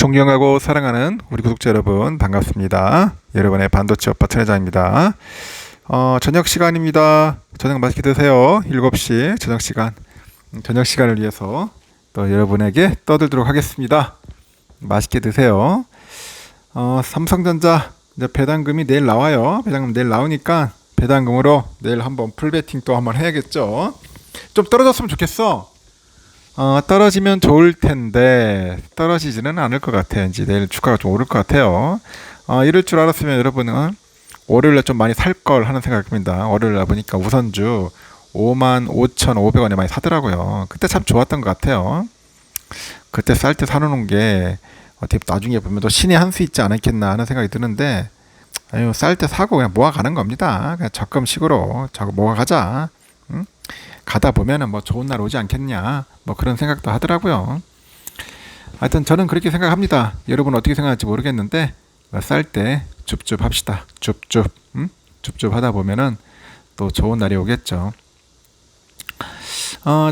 존경하고 사랑하는 우리 구독자 여러분 반갑습니다. 여러분의 반도체 업파 트레자입니다. 저녁 시간입니다. 저녁 맛있게 드세요. 7시 저녁 시간. 저녁 시간을 위해서 또 여러분에게 떠들도록 하겠습니다. 맛있게 드세요. 삼성전자 이제 배당금이 내일 나와요. 배당금 내일 나오니까 배당금으로 내일 한번 풀베팅 또 한번 해야겠죠. 좀 떨어졌으면 좋겠어. 떨어지면 좋을 텐데 떨어지지는 않을 것 같아요. 이제 내일 주가가 좀 오를 것 같아요. 이럴 줄 알았으면 여러분은 월요일에 좀 많이 살 걸 하는 생각입니다. 월요일에 보니까 우선주 55,500원에 많이 사더라고요. 그때 참 좋았던 것 같아요. 그때 쌀 때 사놓은 게 어떻게 나중에 보면 또 신의 한 수 있지 않았겠나 하는 생각이 드는데, 쌀 때 사고 그냥 모아가는 겁니다. 그냥 적금식으로 모아가자. 응? 가다 보면은 뭐 좋은 날 오지 않겠냐, 뭐 그런 생각도 하더라고요. 하여튼 저는 그렇게 생각합니다. 여러분 어떻게 생각할지 모르겠는데 쌀 때 줍줍 합시다. 줍줍. 줍줍 하다 보면은 또 좋은 날이 오겠죠.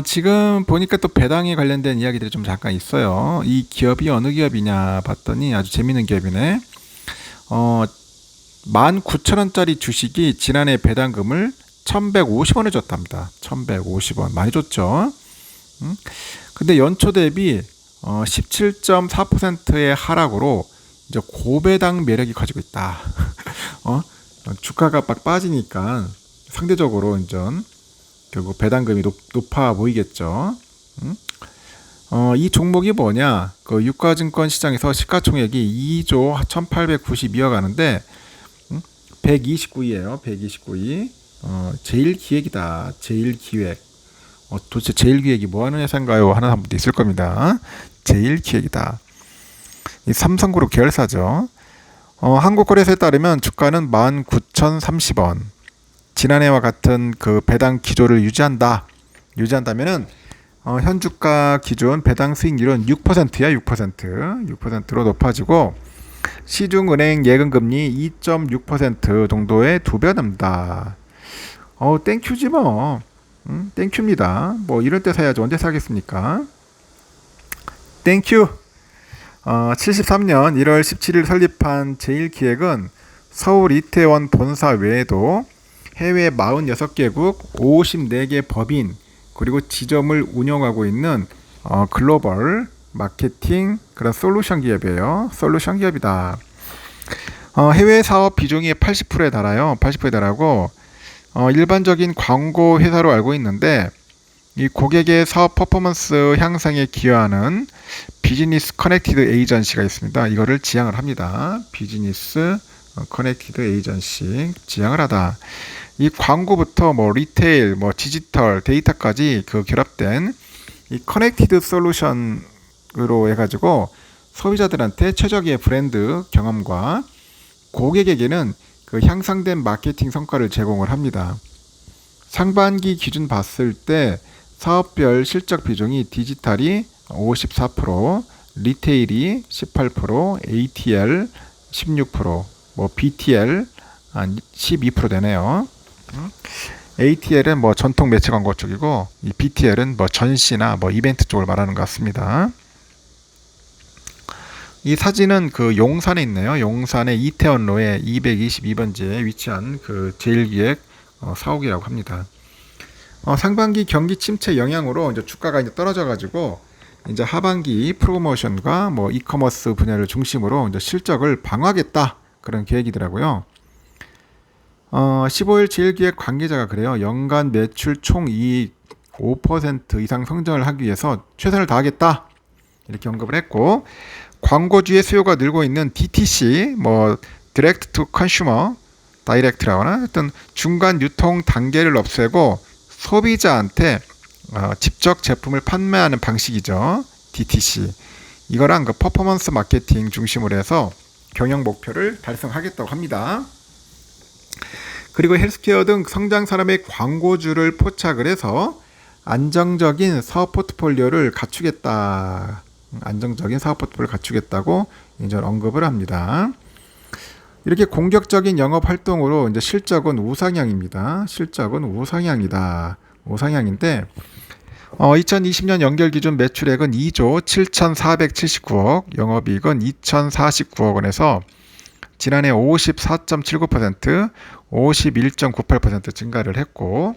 지금 보니까 또 배당에 관련된 이야기들이 좀 잠깐 있어요. 이 기업이 어느 기업이냐 봤더니 아주 재밌는 기업이네. 19,000원짜리 주식이 지난해 배당금을 1,150원을 줬답니다. 1,150원. 많이 줬죠. 근데 연초 대비 17.4%의 하락으로 이제 고배당 매력이 커지고 있다. 주가가 막 빠지니까 상대적으로 이제 결국 배당금이 높아 보이겠죠. 이 종목이 뭐냐? 그 유가증권 시장에서 시가총액이 2조 1,892억 하는데 129위예요. 129위. 제일기획이다. 제일기획. 도대체 제일기획이 뭐하는 회사인가요? 하는 분도 있을 겁니다. 제일기획이다. 이 삼성그룹 계열사죠. 한국거래소에 따르면 주가는 19,030원. 지난해와 같은 그 배당 기조를 유지한다면은 현주가 기준 배당 수익률은 6%야. 6%로 높아지고 시중은행 예금금리 2.6% 정도의 2배 됩니다. 땡큐지 뭐. 땡큐입니다. 뭐 이럴 때 사야지 언제 사겠습니까? 땡큐. 73년 1월 17일 설립한 제일기획은 서울 이태원 본사 외에도 해외 46개국 54개 법인 그리고 지점을 운영하고 있는 글로벌 마케팅 그런 솔루션 기업이에요. 솔루션 기업이다. 해외 사업 비중이 80%에 달아요. 80%에 달하고 일반적인 광고 회사로 알고 있는데 이 고객의 사업 퍼포먼스 향상에 기여하는 비즈니스 커넥티드 에이전시가 있습니다. 이거를 지향을 합니다. 비즈니스 커넥티드 에이전시 지향을 하다. 이 광고부터 뭐 리테일, 뭐 디지털, 데이터까지 그 결합된 이 커넥티드 솔루션으로 해가지고 소비자들한테 최적의 브랜드 경험과 고객에게는 그 향상된 마케팅 성과를 제공을 합니다. 상반기 기준 봤을 때 사업별 실적 비중이 디지털이 54%, 리테일이 18%, ATL 16%, 뭐 BTL 한 12% 되네요. ATL은 뭐 전통 매체 광고 쪽이고 이 BTL은 뭐 전시나 뭐 이벤트 쪽을 말하는 것 같습니다. 이 사진은 그 용산에 있네요. 용산의 이태원로에 222번지에 위치한 그 제일기획 사옥이라고 합니다. 상반기 경기 침체 영향으로 이제 주가가 이제 떨어져가지고 이제 하반기 프로모션과 뭐 이커머스 분야를 중심으로 이제 실적을 방어하겠다 그런 계획이더라고요. 15일 제일기획 관계자가 그래요. 연간 매출 총이익 5% 이상 성장을 하기 위해서 최선을 다하겠다 이렇게 언급을 했고, 광고주의 수요가 늘고 있는 DTC, 뭐 Direct to Consumer, 다이렉트라고 하나 어떤 중간 유통 단계를 없애고 소비자한테 직접 제품을 판매하는 방식이죠. DTC. 이거랑 그 퍼포먼스 마케팅 중심으로 해서 경영 목표를 달성하겠다고 합니다. 그리고 헬스케어 등 성장 산업의 광고주를 포착을 해서 안정적인 사업 포트폴리오를 갖추겠다. 안정적인 사업 포트폴리오를 갖추겠다고 이제 언급을 합니다. 이렇게 공격적인 영업 활동으로 이제 실적은 우상향입니다. 실적은 우상향이다. 우상향인데 2020년 연결 기준 매출액은 2조 7,479억, 영업이익은 2,049억 원에서 지난해 54.79%, 51.98% 증가를 했고,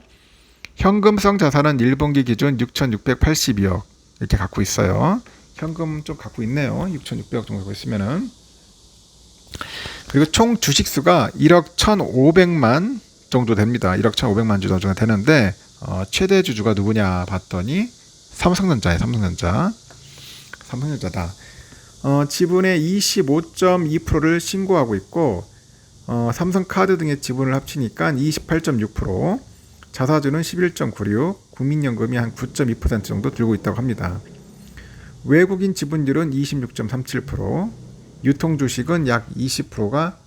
현금성 자산은 1분기 기준 6,682억 이렇게 갖고 있어요. 현금 좀 갖고 있네요. 6,600억 정도 갖고 있으면은. 그리고 총 주식수가 1억 1,500만 정도 됩니다. 1억 1,500만 주 정도 되는데 최대 주주가 누구냐 봤더니 삼성전자예요. 삼성전자다. 지분의 25.2%를 신고하고 있고 삼성카드 등의 지분을 합치니까 28.6%, 자사주는 11.96%, 국민연금이 한 9.2% 정도 들고 있다고 합니다. 외국인 지분율은 26.37%, 유통주식은 약 25%가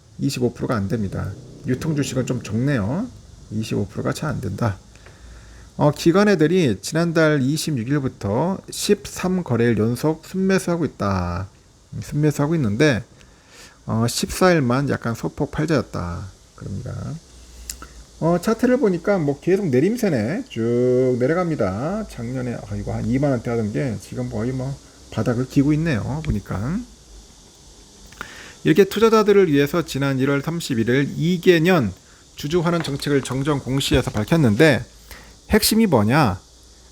안 됩니다. 유통주식은 좀 적네요. 25%가 잘 안 된다. 기관애들이 지난달 26일부터 13거래일 연속 순매수하고 있다. 순매수하고 있는데 14일만 약간 소폭 팔자였다. 그럽니다. 차트를 보니까 뭐 계속 내림세네. 쭉 내려갑니다. 작년에 이거 한 2만원대 하던 게 지금 거의 뭐 바닥을 기고 있네요. 보니까. 이렇게 투자자들을 위해서 지난 1월 31일 2개년 주주환원 정책을 정정 공시해서 밝혔는데, 핵심이 뭐냐?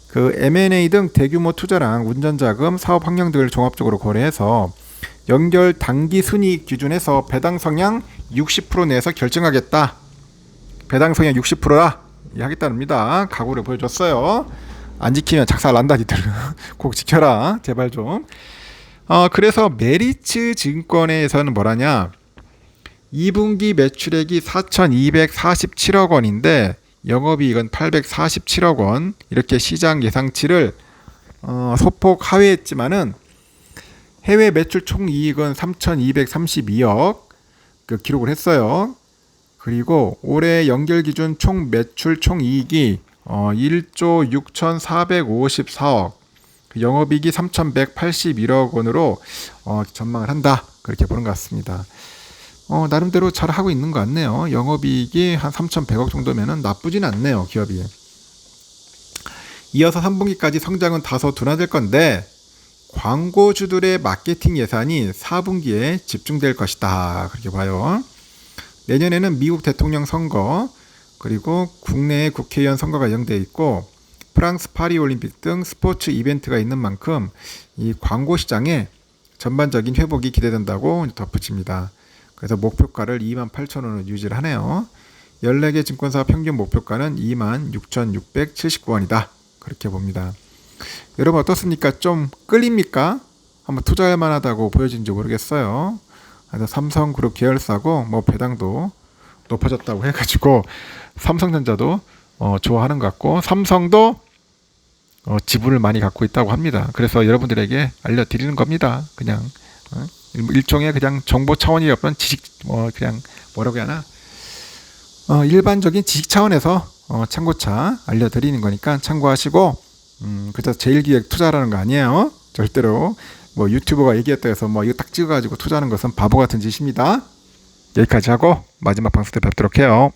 그 M&A 등 대규모 투자랑 운전자금, 사업 환경 등을 종합적으로 고려해서 연결 당기 순이익 기준에서 배당 성향 60% 내에서 결정하겠다. 배당 성향 60%라 하겠다는니다. 각오를 보여줬어요. 안 지키면 작살 난다 니들. 꼭 지켜라. 제발 좀. 그래서 메리츠 증권에서는 뭐라냐? 2분기 매출액이 4,247억 원인데 영업이익은 847억 원, 이렇게 시장 예상치를 소폭 하회했지만은 해외 매출 총이익은 3,232억 기록을 했어요. 그리고 올해 연결 기준 총 매출 총이익이 1조 6,454억, 영업이익이 3,181억 원으로 전망을 한다. 그렇게 보는 것 같습니다. 나름대로 잘 하고 있는 것 같네요. 영업이익이 한 3,100억 정도면은 나쁘진 않네요, 기업이. 이어서 3분기까지 성장은 다소 둔화될 건데 광고주들의 마케팅 예산이 4분기에 집중될 것이다. 그렇게 봐요. 내년에는 미국 대통령 선거, 그리고 국내의 국회의원 선거가 예정되어 있고 프랑스 파리올림픽 등 스포츠 이벤트가 있는 만큼 이 광고 시장의 전반적인 회복이 기대된다고 덧붙입니다. 그래서 목표가를 28,000원으로 유지를 하네요. 14개 증권사 평균 목표가는 26,679원이다. 그렇게 봅니다. 여러분 어떻습니까? 좀 끌립니까? 한번 투자할 만하다고 보여진지 모르겠어요. 그래서 삼성그룹 계열사고 뭐 배당도 높아졌다고 해가지고 삼성전자도 좋아하는 것 같고 삼성도 지분을 많이 갖고 있다고 합니다. 그래서 여러분들에게 알려드리는 겁니다. 그냥 일종의 그냥 정보 차원이 없던 지식 그냥 뭐라고 해야 하나 일반적인 지식 차원에서 참고차 알려드리는 거니까 참고하시고 그저 제일기획 투자라는 거 아니에요. 절대로 뭐 유튜버가 얘기했다 해서 뭐 이거 딱 찍어가지고 투자하는 것은 바보 같은 짓입니다. 여기까지 하고 마지막 방송 때 뵙도록 해요.